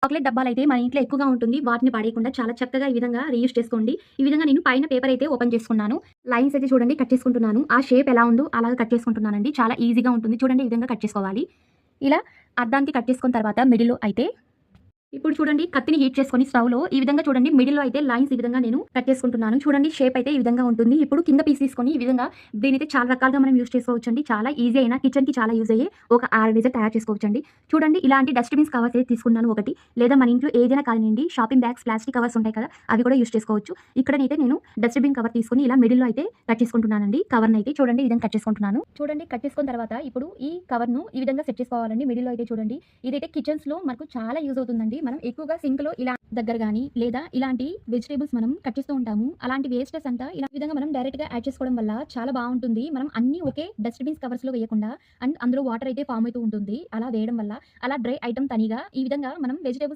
Chocolate డబ్బాలైతే మన ఇంట్లో ఎక్కువగా ఉంటుంది. వాటిని పడేయకుండా చాలా చక్కగా ఈ విధంగా రీయూజ్ చేసుకోండి. ఈ విధంగా నేను పైన పేపర్ అయితే ఓపెన్ చేసుకున్నాను. లైన్స్ అయితే చూడండి కట్ చేసుకుంటున్నాను. ఆ షేప్ ఎలా ఉందో అలాగా కట్ చేసుకుంటున్నానండి. చాలా ఈజీగా ఉంటుంది. చూడండి ఈ విధంగా కట్ చేసుకోవాలి. ఇలా అద్దానికి కట్ చేసుకున్న తర్వాత మిడిల్‌లో అయితే ఇప్పుడు చూడండి కత్తిని హీట్ చేసుకొని స్టవ్‌లో ఈ విధంగా చూడండి మిడిల్‌లో అయితే లైన్స్ ఈ విధంగా నేను కట్ చేసుకుంటున్నాను. చూడండి షేప్ అయితే ఈ విధంగా ఉంటుంది. ఇప్పుడు కింద పీస్ తీసుకొని ఈ విధంగా దీనైతే చాలా రకాలుగా మనం యూజ్ చేసుకోవచ్చండి. చాలా ఈజీ అయిన కిచెన్‌కి చాలా యూజ్ అయ్యే ఒక ఆర్గనైజర్ తయారు చేసుకోవచ్చండి. చూడండి ఇలాంటి డస్ట్‌బిన్స్ కవర్స్ అయితే తీసుకున్నాను ఒకటి. లేదా మన ఇంట్లో ఏదైనా కానియండి షాపింగ్ బ్యాగ్స్, ప్లాస్టిక్ కవర్స్ ఉంటాయి కదా! అవి కూడా యూజ్ చేసుకోవచ్చు. ఇక్కడనైతే నేను డస్ట్‌బిన్ కవర్ తీసుకొని ఇలా మిడిల్‌లో అయితే కట్ చేసుకుంటున్నానండి. కవర్‌నైతే చూడండి ఈ విధంగా కట్ చేసుకుంటున్నాను. చూడండి కట్ చేసుకున్న తర్వాత ఇప్పుడు ఈ కవర్‌ను ఈ విధంగా సెట్ చేసుకోవాలండి. మిడిల్‌లో అయితే చూడండి ఇదైతే కిచెన్స్‌లో మనకు చాలా యూజ్ అవుతుందండి. మనం ఎక్కువగా సింక్‌లో ఇలా దగ్గర గాని లేదా ఇలాంటి వెజిటబుల్స్ మనం కట్ చేస్తూ ఉంటాము. అలాంటి వేస్టెస్ అంతా ఇలా విధంగా మనం డైరెక్ట్‌గా యాడ్ చేసుకోవడం వల్ల చాలా బావుంటుంది. మనం అన్నీ ఒకే డస్ట్‌బిన్స్ కవర్స్‌లో వేయకుండా అండ్ అందులో వాటర్ అయితే ఫార్మ్ అవుతూ ఉంటుంది. అలా వేయడం వల్ల అలా డ్రై ఐటెమ్ తనిగా ఈ విధంగా మనం వెజిటబుల్స్